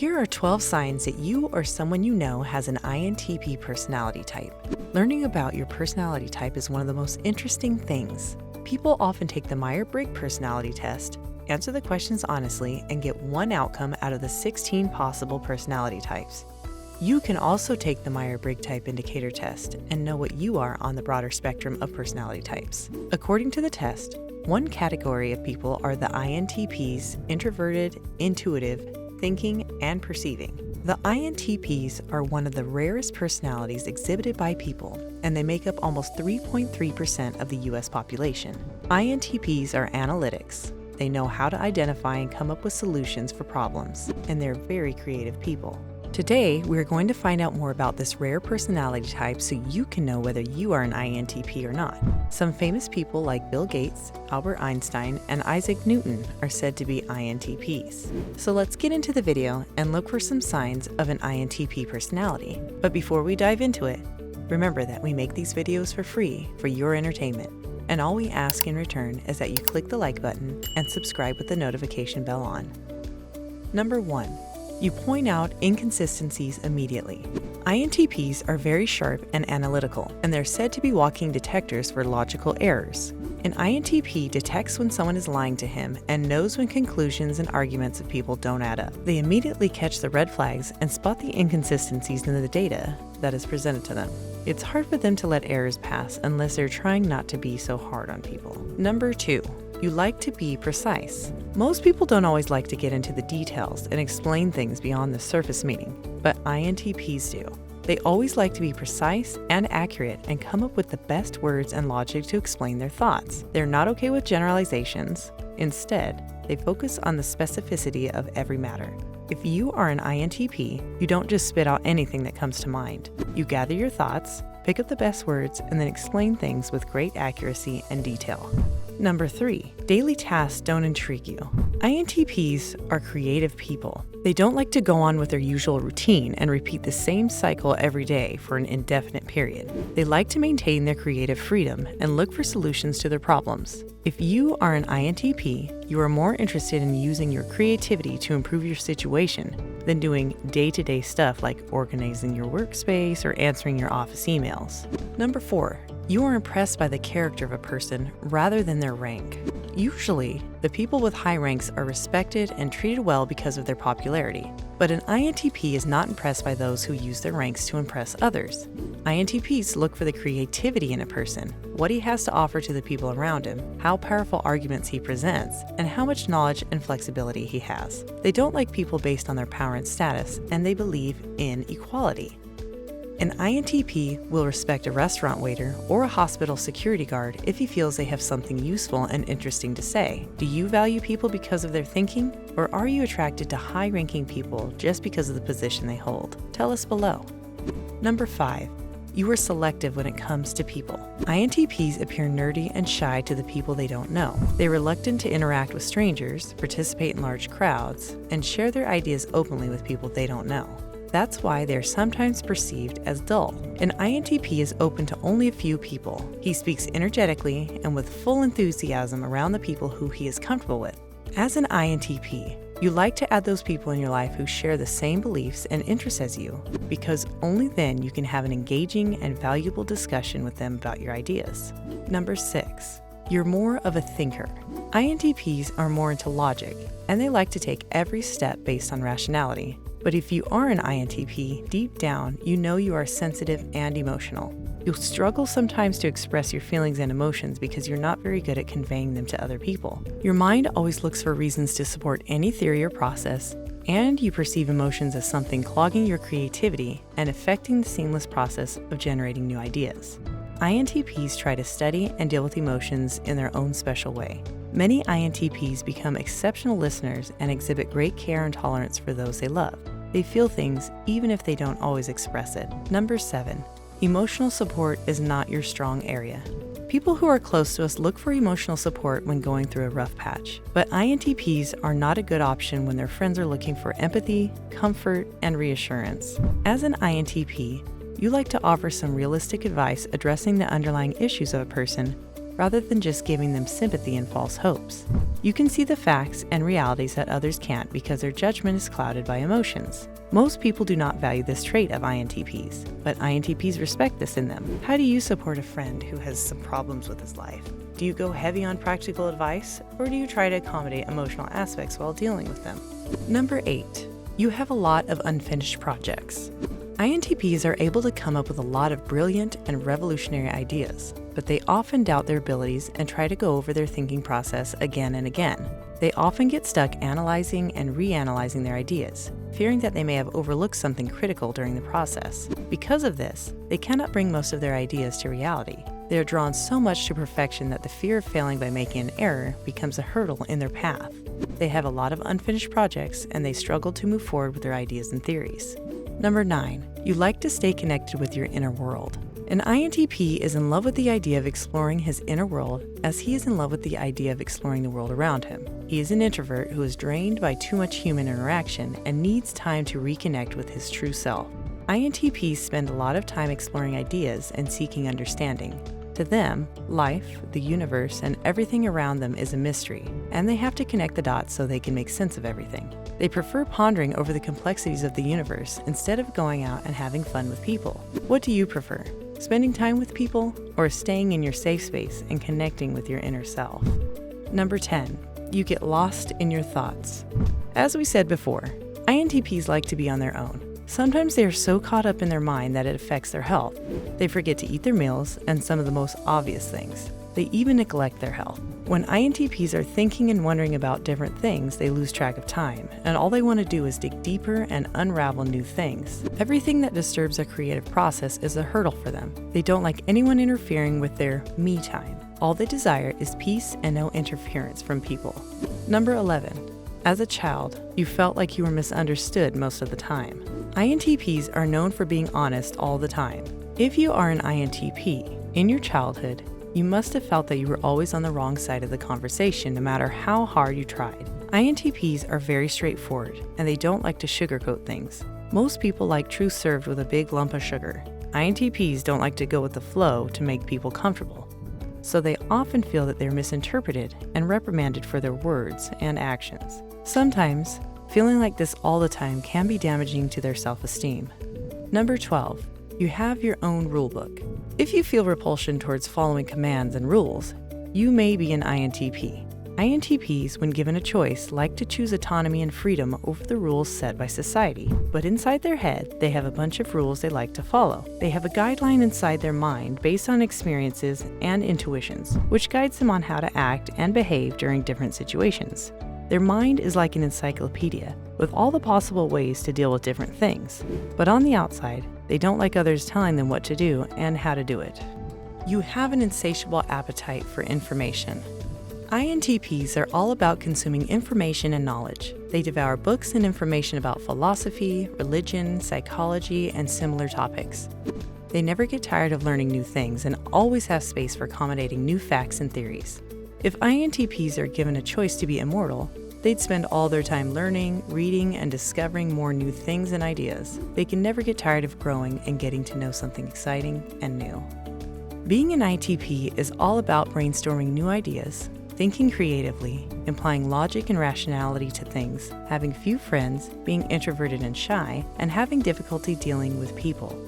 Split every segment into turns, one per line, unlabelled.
Here are 12 signs that you or someone you know has an INTP personality type. Learning about your personality type is one of the most interesting things. People often take the Myers Briggs personality test, answer the questions honestly, and get one outcome out of the 16 possible personality types. You can also take the Myers Briggs type indicator test and know what you are on the broader spectrum of personality types. According to the test, one category of people are the INTPs: introverted, intuitive, thinking, and perceiving. The INTPs are one of the rarest personalities exhibited by people, and they make up almost 3.3% of the US population. INTPs are analytics. They know how to identify and come up with solutions for problems, and they're very creative people. Today, we're going to find out more about this rare personality type so you can know whether you are an INTP or not. Some famous people like Bill Gates, Albert Einstein, and Isaac Newton are said to be INTPs. So let's get into the video and look for some signs of an INTP personality. But before we dive into it, remember that we make these videos for free for your entertainment. And all we ask in return is that you click the like button and subscribe with the notification bell on. Number 1. You point out inconsistencies immediately. INTPs are very sharp and analytical, and they're said to be walking detectors for logical errors. An INTP detects when someone is lying to him and knows when conclusions and arguments of people don't add up. They immediately catch the red flags and spot the inconsistencies in the data that is presented to them. It's hard for them to let errors pass unless they're trying not to be so hard on people. Number 2. You like to be precise. Most people don't always like to get into the details and explain things beyond the surface meaning, but INTPs do. They always like to be precise and accurate and come up with the best words and logic to explain their thoughts. They're not okay with generalizations. Instead, they focus on the specificity of every matter. If you are an INTP, you don't just spit out anything that comes to mind. You gather your thoughts, pick up the best words, and then explain things with great accuracy and detail. Number 3. Daily tasks don't intrigue you. INTPs are creative people. They don't like to go on with their usual routine and repeat the same cycle every day for an indefinite period. They like to maintain their creative freedom and look for solutions to their problems. If you are an INTP, you are more interested in using your creativity to improve your situation than doing day-to-day stuff like organizing your workspace or answering your office emails. Number 4. You are impressed by the character of a person rather than their rank. Usually, the people with high ranks are respected and treated well because of their popularity, but an INTP is not impressed by those who use their ranks to impress others. INTPs look for the creativity in a person, what he has to offer to the people around him, how powerful arguments he presents, and how much knowledge and flexibility he has. They don't like people based on their power and status, and they believe in equality. An INTP will respect a restaurant waiter or a hospital security guard if he feels they have something useful and interesting to say. Do you value people because of their thinking, or are you attracted to high-ranking people just because of the position they hold? Tell us below. Number 5. You are selective when it comes to people. INTPs appear nerdy and shy to the people they don't know. They're reluctant to interact with strangers, participate in large crowds, and share their ideas openly with people they don't know. That's why they're sometimes perceived as dull. An INTP is open to only a few people. He speaks energetically and with full enthusiasm around the people who he is comfortable with. As an INTP, you like to add those people in your life who share the same beliefs and interests as you, because only then you can have an engaging and valuable discussion with them about your ideas. Number 6. You're more of a thinker. INTPs are more into logic, and they like to take every step based on rationality. But if you are an INTP, deep down, you know you are sensitive and emotional. You'll struggle sometimes to express your feelings and emotions because you're not very good at conveying them to other people. Your mind always looks for reasons to support any theory or process, and you perceive emotions as something clogging your creativity and affecting the seamless process of generating new ideas. INTPs try to study and deal with emotions in their own special way. Many INTPs become exceptional listeners and exhibit great care and tolerance for those they love. They feel things even if they don't always express it. Number 7. Emotional support is not your strong area. People who are close to us look for emotional support when going through a rough patch, but INTPs are not a good option when their friends are looking for empathy, comfort, and reassurance. As an INTP, you like to offer some realistic advice addressing the underlying issues of a person rather than just giving them sympathy and false hopes. You can see the facts and realities that others can't because their judgment is clouded by emotions. Most people do not value this trait of INTPs, but INTPs respect this in them. How do you support a friend who has some problems with his life? Do you go heavy on practical advice, or do you try to accommodate emotional aspects while dealing with them? Number 8. You have a lot of unfinished projects. INTPs are able to come up with a lot of brilliant and revolutionary ideas, but they often doubt their abilities and try to go over their thinking process again and again. They often get stuck analyzing and reanalyzing their ideas, fearing that they may have overlooked something critical during the process. Because of this, they cannot bring most of their ideas to reality. They are drawn so much to perfection that the fear of failing by making an error becomes a hurdle in their path. They have a lot of unfinished projects and they struggle to move forward with their ideas and theories. Number 9. You like to stay connected with your inner world. An INTP is in love with the idea of exploring his inner world as he is in love with the idea of exploring the world around him. He is an introvert who is drained by too much human interaction and needs time to reconnect with his true self. INTPs spend a lot of time exploring ideas and seeking understanding. To them, life, the universe, and everything around them is a mystery, and they have to connect the dots so they can make sense of everything. They prefer pondering over the complexities of the universe instead of going out and having fun with people. What do you prefer? Spending time with people, or staying in your safe space and connecting with your inner self? Number 10. You get lost in your thoughts. As we said before, INTPs like to be on their own. Sometimes they are so caught up in their mind that it affects their health. They forget to eat their meals and some of the most obvious things. They even neglect their health. When INTPs are thinking and wondering about different things, they lose track of time, and all they want to do is dig deeper and unravel new things. Everything that disturbs their creative process is a hurdle for them. They don't like anyone interfering with their me time. All they desire is peace and no interference from people. Number 11. As a child, you felt like you were misunderstood most of the time. INTPs are known for being honest all the time. If you are an INTP, in your childhood, you must have felt that you were always on the wrong side of the conversation no matter how hard you tried. INTPs are very straightforward, and they don't like to sugarcoat things. Most people like truth served with a big lump of sugar. INTPs don't like to go with the flow to make people comfortable. So they often feel that they're misinterpreted and reprimanded for their words and actions. Sometimes, feeling like this all the time can be damaging to their self-esteem. Number 12. You have your own rulebook. If you feel repulsion towards following commands and rules, you may be an INTP. INTPs, when given a choice, like to choose autonomy and freedom over the rules set by society. But inside their head, they have a bunch of rules they like to follow. They have a guideline inside their mind based on experiences and intuitions, which guides them on how to act and behave during different situations. Their mind is like an encyclopedia, with all the possible ways to deal with different things. But on the outside, they don't like others telling them what to do and how to do it. You have an insatiable appetite for information. INTPs are all about consuming information and knowledge. They devour books and information about philosophy, religion, psychology, and similar topics. They never get tired of learning new things and always have space for accommodating new facts and theories. If INTPs are given a choice to be immortal, they'd spend all their time learning, reading, and discovering more new things and ideas. They can never get tired of growing and getting to know something exciting and new. Being an INTP is all about brainstorming new ideas, thinking creatively, applying logic and rationality to things, having few friends, being introverted and shy, and having difficulty dealing with people.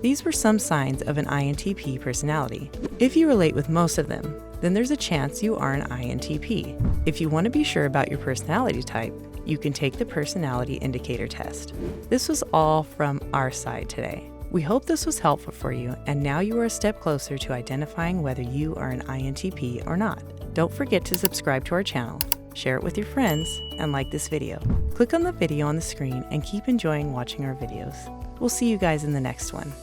These were some signs of an INTP personality. If you relate with most of them, then there's a chance you are an INTP. If you want to be sure about your personality type, you can take the personality indicator test. This was all from our side today. We hope this was helpful for you, and now you are a step closer to identifying whether you are an INTP or not. Don't forget to subscribe to our channel, share it with your friends, and like this video. Click on the video on the screen and keep enjoying watching our videos. We'll see you guys in the next one.